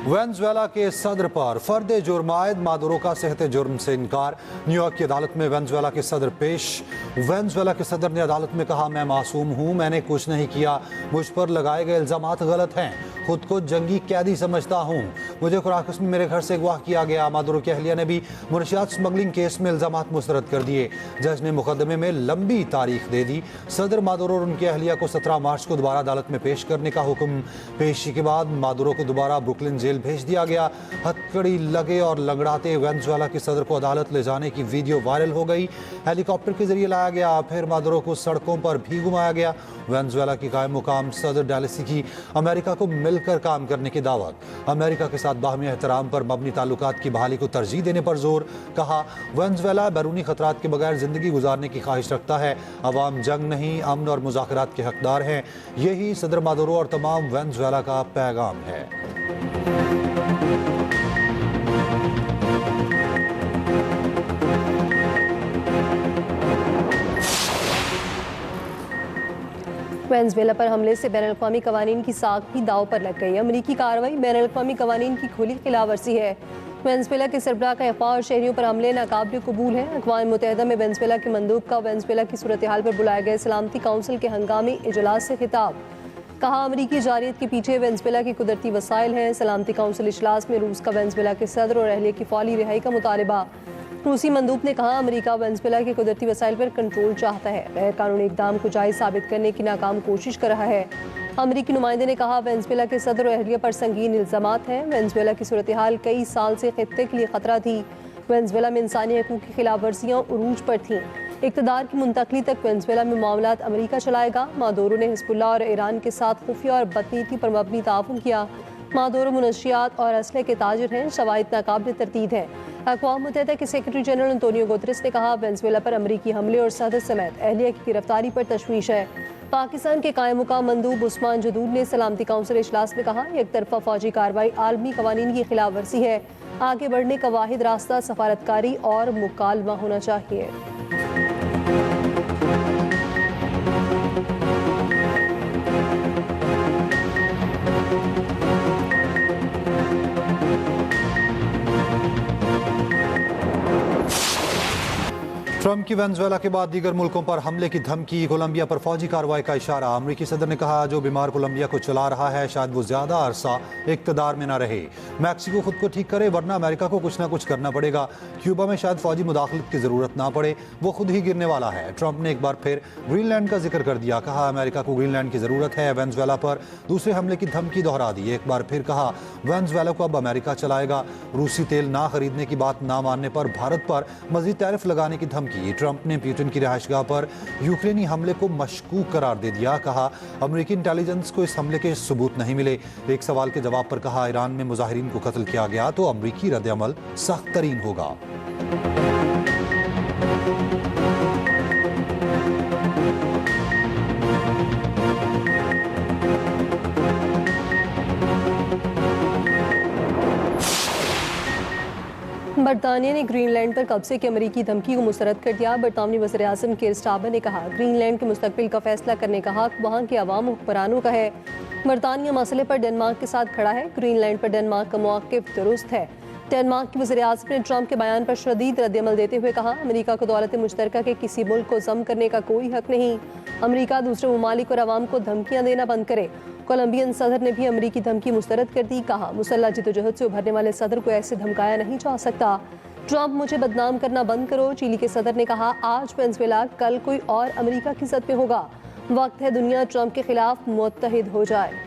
Venezuela के सदर पर फर्द जुर्म आयद मादुरो का सेहत जुर्म से इनकार। न्यूयॉर्क की अदालत में वेनेजुएला के सदर पेश। वेनेजुएला के सदर ने अदालत में कहा, मैं मासूम हूँ, मैंने कुछ नहीं किया, मुझ पर लगाए गए इल्जामात गलत हैं, खुद को जंगी कैदी समझता हूँ, मुझे क्राकस में मेरे घर से अगवा किया गया। मादुरो की अहलिया ने भी मुनशियात स्मगलिंग केस में इल्जामात मुस्तरद कर दिए। जज ने मुकदमे में लंबी तारीख दे दी। सदर मादुरो और उनकी अहलिया को 17 मार्च को दोबारा अदालत में पेश करने का हुक्म। पेशी के बाद मादुरो को दोबारा ब्रुकलिन जेल भेज दिया गया। हथकड़ी लगे और लंगड़ाते वेनेजुएला के सदर को अदालत ले जाने की वीडियो वायरल हो गई। हेलीकॉप्टर के जरिए लाया गया, फिर मादुरो को सड़कों पर भी घुमाया गया। वेनेजुएला की कायम मुकाम सदर डायलिसी की अमेरिका को मिलकर काम करने की दावत। अमेरिका के साथ बाहमी एहतराम पर मबनी ताल्लुकात की बहाली को तरजीह देने पर जोर। कहा, वेनेजुएला बैरूनी खतरात के बगैर जिंदगी गुजारने की ख्वाहिश रखता है। अवाम जंग नहीं, अमन और मुज़ाकरात के हकदार हैं। यही सदर मादुरो और तमाम वेनेजुएला का पैगाम है। वेनेजुएला पर हमले से बैनुल-अक़वामी कवानीन की साख भी दाव पर लग गई। अमरीकी कार्रवाई बैनुल-अक़वामी कवानीन की खुली खिलाफवर्जी है। वेनेजुएला के सरबराह का इक़्वा और शहरियों पर हमले नाकाबिल कबूल है। अक़वाम मुत्तहिदा में वेनेजुएला के मंदूब का वेनेजुएला की सूरत हाल पर बुलाए गए सलामती काउंसिल के हंगामी इजलास से खिताब। कहा, अमरीकी जारियत के पीछे वेनेजुएला के कुदरती वसाइल हैं। सलामती काउंसिल इजलास में रूस का वेनेजुएला के सदर और अहलिया की फौरी रिहाई का मुतालबा। रूसी मंदूब ने कहा, अमेरिका वेनेजुएला के कुदरती वसाइल पर कंट्रोल चाहता है, गैर कानूनी इकदाम को जायज़ साबित करने की नाकाम कोशिश कर रहा है। अमेरिकी नुमाइंदे ने कहा, वेनेजुएला के सदर और अहलिया पर संगीन इल्जामात हैं। वेनेजुएला की सूरत हाल कई साल से खित्ते के लिए खतरा थी। वेनेजुएला में इंसानी हकूक़ की खिलाफ वर्जियाँ उरूज पर थीं। इक़्तिदार की मुंतकली तक वेनेजुएला में मामलात अमेरिका चलाएगा। मादुरो ने हिज़्बुल्लाह और ईरान के साथ खुफिया और बदनीति पर मबनी ताउन किया। मादुरो मुनशियात और असले के ताजिर हैं, शवाहिद नाकाबिल तरतीब हैं। अक़वाम मुत्तहिदा के सेक्रेटरी जनरल एंटोनियो गुतेरेस ने कहा, वेनेजुएला पर अमरीकी हमले और सदर समेत अहलिया की गिरफ्तारी पर तशवीश है। पाकिस्तान के कायम मुकाम मंदूब उस्मान जदूद ने सलामती काउंसिल इजलास में कहा, एक तरफा फौजी कार्रवाई आलमी कवानीन की खिलाफ वर्जी है। आगे बढ़ने का वाहिद रास्ता सफारतकारी और मुकालमा होना चाहिए। ट्रंप की वेनेजुएला के बाद दीगर मुल्कों पर हमले की धमकी। कोलंबिया पर फौजी कार्रवाई का इशारा। अमरीकी सदर ने कहा, जो बीमार कोलंबिया को चला रहा है शायद वो ज्यादा अरसा इक़्तिदार में न रहे। मैक्सिको खुद को ठीक करे वरना अमेरिका को कुछ ना कुछ करना पड़ेगा। क्यूबा में शायद फौजी मुदाखलत की जरूरत ना पड़े, वो खुद ही गिरने वाला है। ट्रंप ने एक बार फिर ग्रीनलैंड का जिक्र कर दिया। कहा, अमेरिका को ग्रीनलैंड की जरूरत है। वेनेजुएला पर दूसरे हमले की धमकी दोहरा दी। एक बार फिर कहा, वेनेजुएला को अब अमेरिका चलाएगा। रूसी तेल ना खरीदने की बात ना मानने पर भारत पर मजीद टैरिफ लगाने की धमकी। ट्रंप ने पुतिन की रिहाइशगाह पर यूक्रेनी हमले को मशकूक करार दे दिया। कहा, अमेरिकी इंटेलिजेंस को इस हमले के सबूत नहीं मिले। एक सवाल के जवाब पर कहा, ईरान में मुजाहिरीन को कत्ल किया गया तो अमेरिकी रद्द-ए-अमल सख्त तरीन होगा। बरतानिया ने ग्रीनलैंड पर कब्जे की अमरीकी धमकी को मुस्तरद कर दिया। बरतानवी वज़ीर-ए-आज़म कीर स्टारमर ने कहा, ग्रीनलैंड के मुस्तकबिल का फैसला करने का हक वहाँ के अवाम हुक्मरानों का है। बरतानिया मसले पर डेनमार्क के साथ खड़ा है। ग्रीनलैंड पर डेनमार्क का मौक़िफ़ दुरुस्त है। डेनमार्क के वज़ीर-ए-आज़म ने ट्रंप के बयान पर शदीद रद्द-ए-अमल देते हुए कहा, अमेरिका को दौलत मुश्तरका के किसी मुल्क को ज़म करने का कोई हक नहीं। अमेरिका दूसरे ममालिक और अवाम को धमकियाँ देना बंद करे। कोलंबियन सदर ने भी अमरीकी धमकी मुस्तरद कर दी। कहा, मुसल्लह जद्दोजहद से उभरने वाले सदर को ऐसे धमकाया नहीं जा सकता। ट्रंप, मुझे बदनाम करना बंद करो। चिली के सदर ने कहा, आज वेनेजुएला, कल कोई और अमेरिका की जद में होगा। वक्त है दुनिया ट्रंप के खिलाफ मुत्तहिद हो जाए।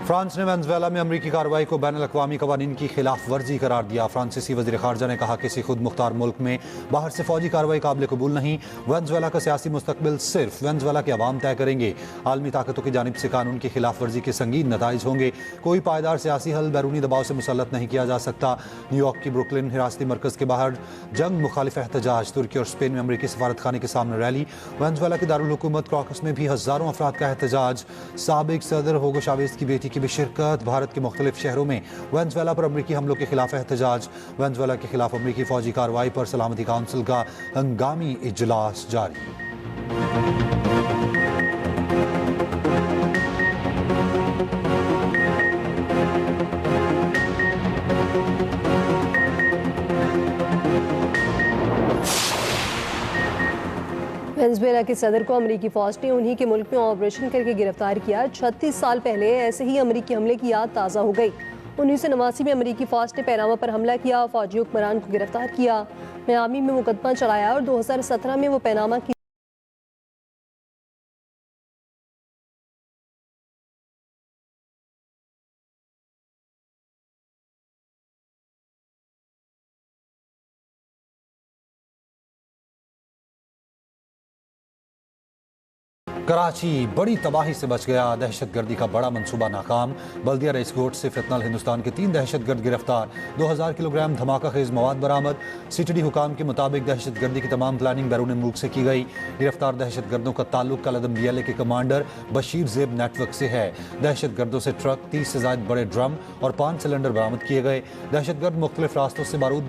फ्रांस ने वेनेजुएला में अमरीकी कार्रवाई को बैनुल-अक़वामी कवानीन की खिलाफ वर्जी करार दिया। फ्रांसीसी वज़ीर ख़ारजा ने कहा, किसी खुद मुख्तार मुल्क में बाहर से फौजी कार्रवाई काबिल कबूल नहीं। वेनेजुएला का सियासी मुस्तकबिल सिर्फ वेनेजुएला के अवाम तय करेंगे। आलमी ताकतों की जानिब से कानून की खिलाफ वर्जी के संगीन नताइज होंगे। कोई पायदार सियासी हल बैरूनी दबाव से मुसल्लत नहीं किया जा सकता। न्यूयॉर्क की ब्रुकलिन हिरासती मरकज़ के बाहर जंग मुखालिफ एहतजाज। तुर्की और स्पेन में अमरीकी सफारत खाने के सामने रैली। वेनेजुएला की दारुल हुकूमत क्राकस में भी हज़ारों अफराद का एहतजाज। साबिक सदर हुगो चावेज़ की बेटी की भी शिरकत। भारत के मुख्तलिफ शहरों में वेनेजुएला पर अमरीकी हमलों के खिलाफ एहतजाज। वेनेजुएला के खिलाफ अमरीकी फौजी कार्रवाई पर सलामती काउंसिल का हंगामी इजलास जारी। वेनेजुएला के सदर को अमेरिकी फौज ने उन्हीं के मुल्क में ऑपरेशन करके गिरफ्तार किया। 36 साल पहले ऐसे ही अमेरिकी हमले की याद ताज़ा हो गई। 1989 में अमेरिकी फौज ने पैनामा पर हमला किया, फौजी हुक्मरान को गिरफ्तार किया, मियामी में मुकदमा चलाया और 2017 में वो पैनामा की कराची बड़ी तबाही से बच गया। दहशतगर्दी का बड़ा मंसूबा नाकाम। बल्दिया रईस कोट से फितनल हिंदुस्तान के 3 दहशतगर्द गिरफ्तार। 2000 किलोग्राम धमाका खेज मवाद बरामद। सीटीडी हुकाम के मुताबिक दहशतगर्दी की तमाम प्लानिंग बैरून मुल्क से की गई। गिरफ्तार दहशतगर्दों का ताल्लुक कलदम DLA के कमांडर बशीर जेब नेटवर्क से है। दहशतगर्दों से ट्रक, 30 से ज्यादा बड़े ड्रम और 5 सिलेंडर बरामद किए गए। दहशतगर्द मुख्तलिफ रास्तों से बारूद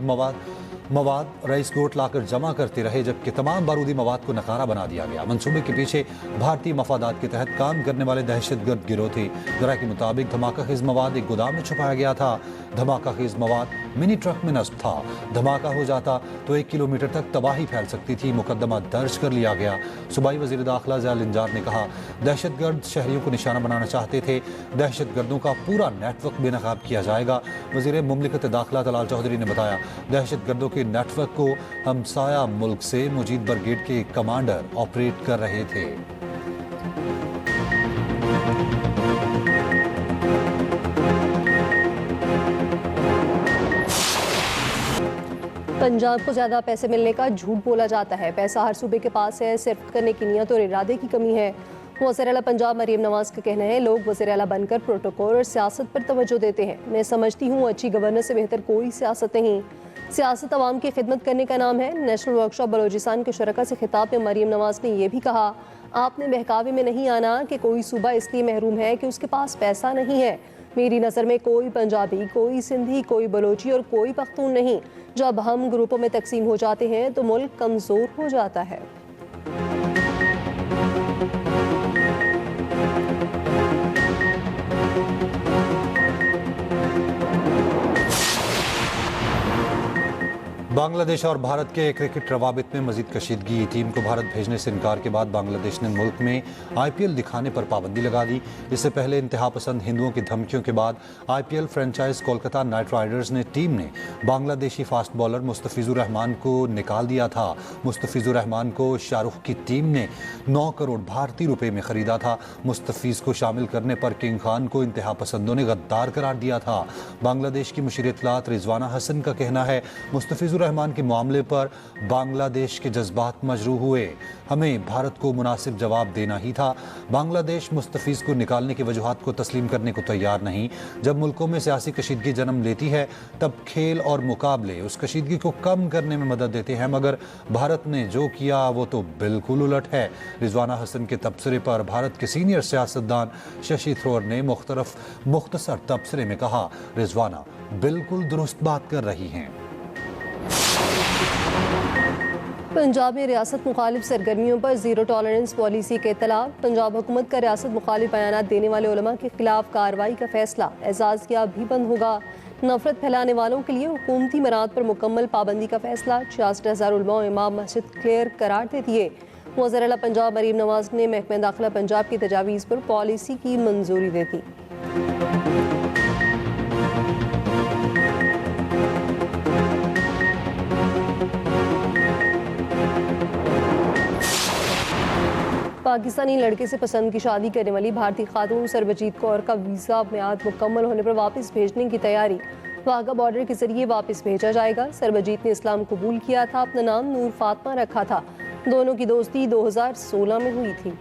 मवाद रईस कोट लाकर जमा करते रहे, जबकि तमाम बारूदी मवाद को नकारा बना दिया गया। मंसूबे के पीछे भारतीय मफादात के तहत काम करने वाले दहशतगर्द गिरोह थे। जरा के मुताबिक धमाका खेज मवाद एक गोदाम में छुपाया गया था। धमाका खेज मवाद मिनी ट्रक में नस्ब था। धमाका हो जाता तो 1 किलोमीटर तक तबाही फैल सकती थी। मुकदमा दर्ज कर लिया गया। सूबाई वजीर दाखिला ज़याल इंजार ने कहा, दहशतगर्द शहरियों को निशाना बनाना चाहते थे। दहशतगर्दों का पूरा नेटवर्क बेनकाब किया जाएगा। वजीर मुमलिकत दाखिला तलाल चौधरी ने बताया, दहशतगर्दों के नेटवर्क को हमसाया मुल्क से मुजीद ब्रिगेड के कमांडर ऑपरेट कर रहे थे। पंजाब को ज्यादा पैसे मिलने का झूठ बोला जाता है। पैसा हर सूबे के पास है, सिर्फ करने की नीयत और इरादे की कमी है। वज़ीर आला पंजाब मरीम नवाज का कहना है, लोग वज़ीर आला बनकर प्रोटोकॉल और सियासत पर तवज्जो देते हैं। मैं समझती हूँ अच्छी गवर्नेंस से बेहतर कोई सियासत नहीं। सियासत अवाम की खिदमत करने का नाम है। नेशनल वर्कशॉप बलोचिस्तान के शुरका से खिताब में मरीम नवाज ने यह भी कहा, आपने बहकावे में नहीं आना कि कोई सूबा इसलिए महरूम है कि उसके पास पैसा नहीं है। मेरी नज़र में कोई पंजाबी, कोई सिंधी, कोई बलोची और कोई पख्तून नहीं। जब हम ग्रुपों में तकसीम हो जाते हैं तो मुल्क कमज़ोर हो जाता है। बांग्लादेश और भारत के क्रिकेट रवाबित में मजीद कशीदगी। टीम को भारत भेजने से इनकार के बाद बांग्लादेश ने मुल्क में IPL दिखाने पर पाबंदी लगा दी। इससे पहले इंतहा पसंद हिंदुओं की धमकियों के बाद IPL franchise Kolkata night Riders ने टीम ने बांग्लादेशी फास्ट बॉलर मुस्तफिजुर रहमान को निकाल दिया था। मुस्तफिजुर रहमान को शाहरुख की टीम ने 9 करोड़ भारतीय रुपए में खरीदा था। मुस्तफिज को शामिल करने पर किंग खान को इंतहा पसंदों ने गद्दार करार दिया था। बांग्लादेश की मुशीर इत्तलात रिजवाना हसन का कहना है, मुस्तफिजुर रहमान के मामले पर बांग्लादेश के जज्बात मजरूह हुए। हमें भारत को मुनासिब जवाब देना ही था। बांग्लादेश मुस्तफिज को निकालने की वजूहात को तस्लीम करने को तैयार नहीं। जब मुल्कों में सियासी कशीदगी जन्म लेती है तब खेल और मुकाबले उस कशीदगी को कम करने में मदद देते हैं, मगर भारत ने जो किया वो तो बिल्कुल उलट है। रिजवाना हसन के तबसरे पर भारत के सीनियर सियासतदान शशि थरूर ने मुख्तसर तबसरे में कहा, रिजवाना बिल्कुल दुरुस्त बात कर रही हैं। पंजाब में रियासत मुखालिफ सरगर्मियों पर जीरो टॉलरेंस पॉलिसी के इत्तला। पंजाब हुकूमत का रियासत मुखालिफ बयानात देने वाले उलमा के खिलाफ कार्रवाई का फैसला। एजाज किया भी बंद होगा। नफरत फैलाने वालों के लिए हुकूमती मराद पर मुकम्मल पाबंदी का फैसला। 66,000 उलमा और इमाम मस्जिद क्लियर करार दे दिए। वज़ीर आला पंजाब मरीम नवाज ने महकमा दाखिला पंजाब की तजावीज़ पर पॉलिसी की मंजूरी दे दी। पाकिस्तानी लड़के से पसंद की शादी करने वाली भारतीय खातून सरबजीत कौर का वीज़ा म्याद मुकम्मल होने पर वापस भेजने की तैयारी। वाघा बॉर्डर के जरिए वापस भेजा जाएगा। सरबजीत ने इस्लाम कबूल किया था, अपना नाम नूर फातमा रखा था। दोनों की दोस्ती 2016 में हुई थी।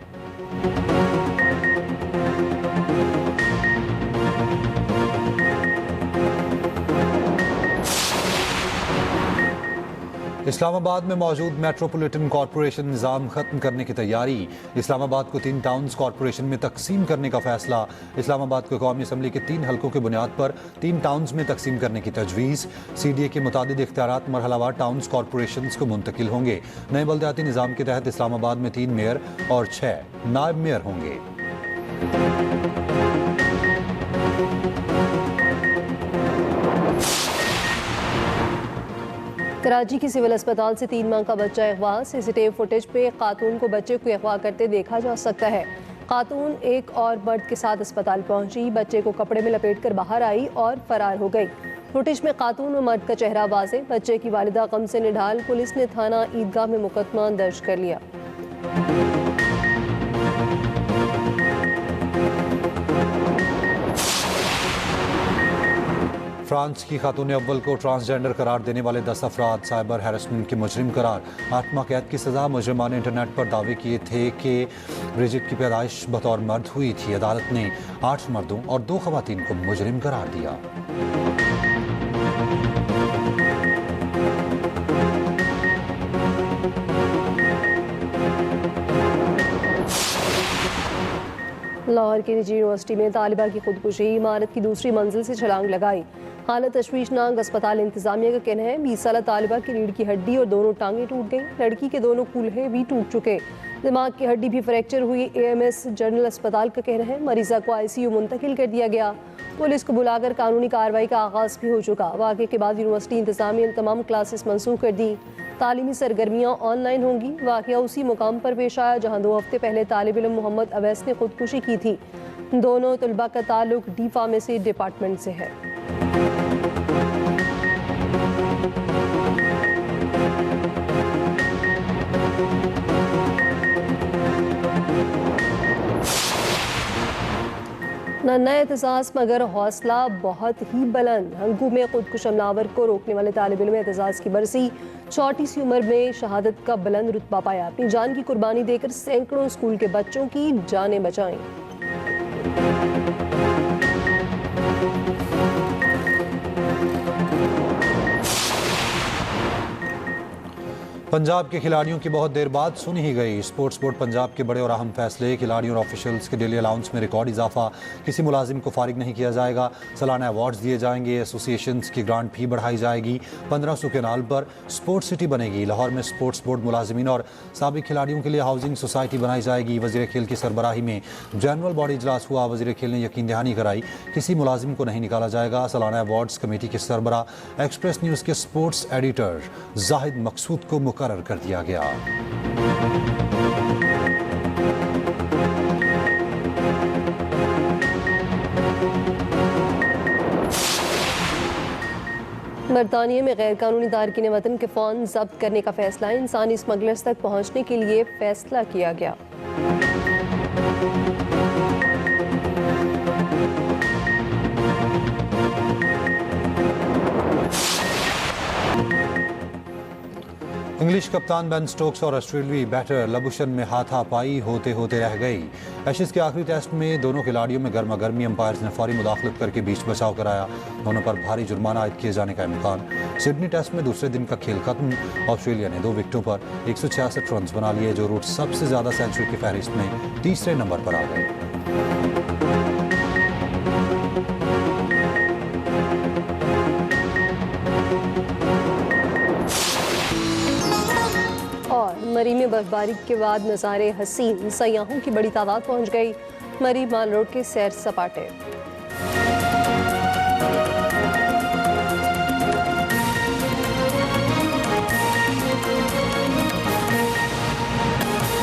इस्लामाबाद में मौजूद मेट्रोपॉलिटन कॉरपोरेशन निज़ाम खत्म करने की तैयारी। इस्लामाबाद को 3 टाउन्स कॉरपोरेशन में तकसीम करने का फैसला। इस्लामाबाद को कौमी असम्बली के 3 हलकों की बुनियाद पर 3 टाउन्स में तकसीम करने की तजवीज़। CDA के मुतादिद इख्तियारात मरहलावार टाउन्स कॉरपोरेशन को मुंतकिल होंगे। नए बल्दियाती निज़ाम के तहत इस्लामाबाद में 3 मेयर और 6 नायब मेयर होंगे। कराची की सिविल अस्पताल से 3 माह का बच्चा अगवा। CCTV फुटेज पे खातून को बच्चे को अगवा करते देखा जा सकता है। खातून एक और मर्द के साथ अस्पताल पहुंची, बच्चे को कपड़े में लपेटकर बाहर आई और फरार हो गई। फुटेज में खातून और मर्द का चेहरा वाज़े। बच्चे की वालिदा गम से निढाल। पुलिस ने थाना ईदगाह में मुकदमा दर्ज कर लिया। फ्रांस की खातून अव्वल को ट्रांसजेंडर करार देने वाले 10 अफराद साइबर हैरेसमेंट के मुजरिम करार। 8 माह कैद की सजा। मुजरिमा ने इंटरनेट पर दावे किए थे कि ब्रिजिट की पैदाइश बतौर मर्द हुई थी। अदालत ने 8 मर्दों और 2 खवातीन को मुजरिम करार दिया। लाहौर की निजी यूनिवर्सिटी में तालिबा की खुदकुशी। इमारत की दूसरी मंजिल से छलांग लगाई। हालत तशवीशनाक। अस्पताल इंतजामिया का कहना है 20 साल तालिबा की रीढ़ की हड्डी और दोनों टांगें टूट गई। लड़की के दोनों कूल्हे भी टूट चुके। दिमाग की हड्डी भी फ्रैक्चर हुई। AMS जनरल अस्पताल का कहना है मरीजा को ICU मुंतकिल कर दिया गया। पुलिस को बुलाकर कानूनी कार्रवाई का आगाज भी हो चुका। वाक़े के बाद यूनिवर्सिटी इंतजामिया ने तमाम क्लासेस मनसूख कर दी। तालीमी सरगर्मियाँ ऑनलाइन होंगी। वाक़या उसी मुकाम पर पेश आया जहाँ 2 हफ्ते पहले तालिब इल्म मोहम्मद अवैस ने खुदकुशी की थी। दोनों तलबा का ताल्लुक डी फार्मेसी डिपार्टमेंट से है। नन्ना एहतसास मगर हौसला बहुत ही बुलंद। हंगू में खुदकुश हमलावर को रोकने वाले तालिब इल्म एहतसास की बरसी। छोटी सी उम्र में शहादत का बुलंद रुतबा पाया। अपनी जान की कुर्बानी देकर सैकड़ों स्कूल के बच्चों की जानें बचाईं। पंजाब के खिलाड़ियों की बहुत देर बाद सुनी ही गई। स्पोर्ट्स बोर्ड पंजाब के बड़े और अहम फैसले। खिलाड़ियों और ऑफिशियल्स के डेली अलाउंस में रिकॉर्ड इजाफा। किसी मुलाजिम को फारिग नहीं किया जाएगा। सालाना अवार्ड्स दिए जाएंगे। एसोसिएशंस की ग्रांट फी बढ़ाई जाएगी। 1500 के नाल पर स्पोर्ट्स सिटी बनेगी। लाहौर में स्पोर्ट्स बोर्ड मुलाजिमीन और साबिक खिलाड़ियों के लिए हाउसिंग सोसाइटी बनाई जाएगी। वज़ीर खेल की सरबराही में जनरल बॉडी इजलास हुआ। वज़ीर खेल ने यकीन दहानी कराई किसी मुलाजिम को नहीं निकाला जाएगा। सालाना अवार्ड्स कमेटी के सरबराह एक्सप्रेस न्यूज़ के स्पोर्ट्स एडिटर जाहिद मकसूद को मुकर्रर कर दिया गया। बरतानिया में गैर कानूनी तारकीन वतन के फ़ोन जब्त करने का फैसला। इंसानी स्मगलर्स तक पहुंचने के लिए फैसला किया गया। इंग्लिश कप्तान बेन स्टोक्स और ऑस्ट्रेलियाई बैटर लबुशन में हाथापाई होते होते रह गई। एशेज के आखिरी टेस्ट में दोनों खिलाड़ियों में गर्मा गर्मी। अंपायर्स ने फौरी मुदाखलत करके बीच बचाव कराया। दोनों पर भारी जुर्माना आयद किए जाने का इम्कान। सिडनी टेस्ट में दूसरे दिन का खेल खत्म। ऑस्ट्रेलिया ने 2 विकेटों पर 166 रन बना लिए, जो रूट सबसे ज्यादा सेंचुरी की फहरिस्त में तीसरे नंबर पर आ गए। और मरी में बर्फबारी के बाद नज़ारे हसीन। सयाहों की बड़ी तादाद पहुंच गई। मरी माल रोड के सैर सपाटे।